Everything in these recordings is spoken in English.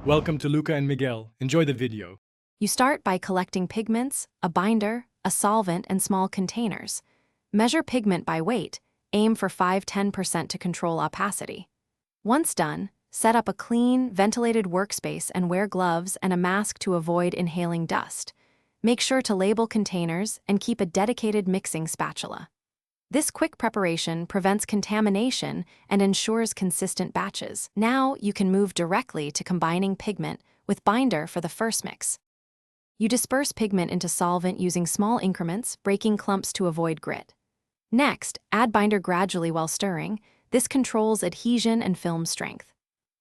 Welcome to Luca and Miguel. Enjoy the video. You start by collecting pigments, a binder, a solvent, and small containers. Measure pigment by weight, aim for 5–10% to control opacity. Once done, set up a clean, ventilated workspace and wear gloves and a mask to avoid inhaling dust. Make sure to label containers and keep a dedicated mixing spatula. This quick preparation prevents contamination and ensures consistent batches. Now you can move directly to combining pigment with binder for the first mix. You disperse pigment into solvent using small increments, breaking clumps to avoid grit. Next, add binder gradually while stirring. This controls adhesion and film strength.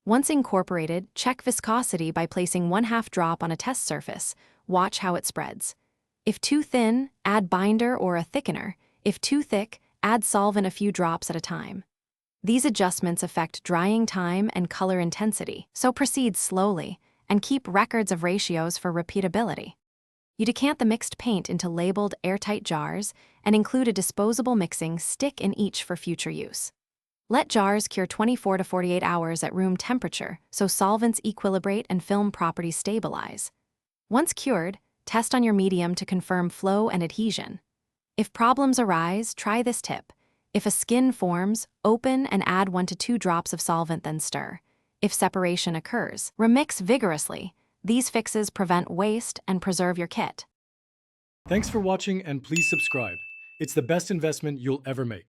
Once incorporated, check viscosity by placing 1/2 drop on a test surface. Watch how it spreads. If too thin, add binder or a thickener. If too thick, add solvent a few drops at a time. These adjustments affect drying time and color intensity, so proceed slowly and keep records of ratios for repeatability. You decant the mixed paint into labeled airtight jars and include a disposable mixing stick in each for future use. Let jars cure 24 to 48 hours at room temperature so solvents equilibrate and film properties stabilize. Once cured, test on your medium to confirm flow and adhesion. If problems arise, try this tip. If a skin forms, open and add 1 to 2 drops of solvent, then stir. If separation occurs, remix vigorously. These fixes prevent waste and preserve your kit. Thanks for watching and please subscribe. It's the best investment you'll ever make.